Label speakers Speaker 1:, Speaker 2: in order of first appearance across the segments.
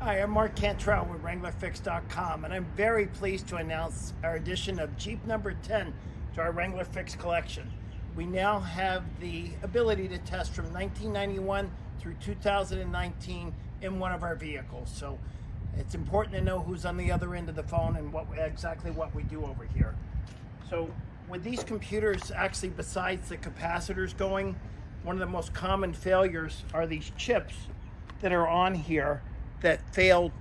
Speaker 1: Hi, I'm Mark Cantrell with WranglerFix.com, and I'm very pleased to announce our addition of Jeep number 10 to our Wrangler Fix collection. We now have the ability to test from 1991 through 2019 in one of our vehicles. So it's important to know who's on the other end of the phone and exactly what we do over here. So with these computers, actually besides the capacitors going, one of the most common failures are these chips that are on here that fail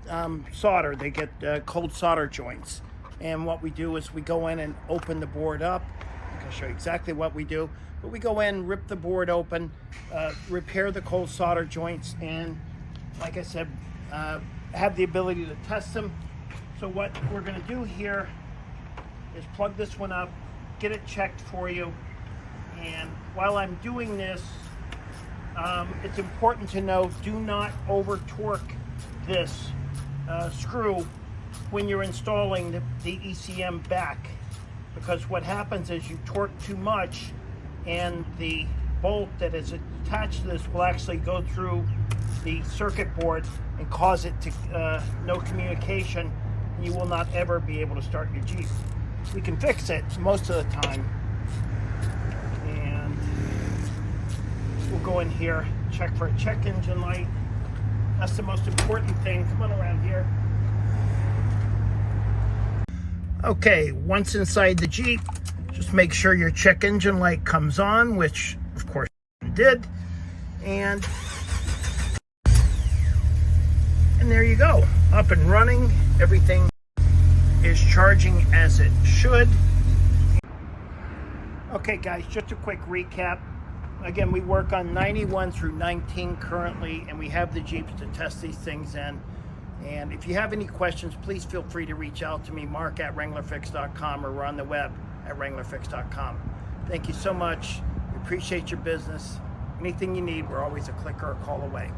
Speaker 1: solder. They get cold solder joints. And what we do is we go in and open the board up. I'll show you exactly what we do. But we go in, rip the board open, repair the cold solder joints, and like I said, have the ability to test them. So what we're gonna do here is plug this one up, get it checked for you. And while I'm doing this, it's important to know, do not over torque this screw when you're installing the ECM back, because what happens is you torque too much and the bolt that is attached to this will actually go through the circuit board and cause it to no communication, and you will not ever be able to start your Jeep. We can fix it most of the time, and we'll go in here, check for a check engine light. That's the most important thing. Come on around here. Okay, once inside the Jeep, just make sure your check engine light comes on, which of course it did. And there you go, up and running. Everything is charging as it should. Okay guys, just a quick recap. Again, we work on 91 through 19 currently, and we have the Jeeps to test these things in. And if you have any questions, please feel free to reach out to me, Mark at WranglerFix.com, or we're on the web at WranglerFix.com. Thank you so much. We appreciate your business. Anything you need, we're always a click or a call away.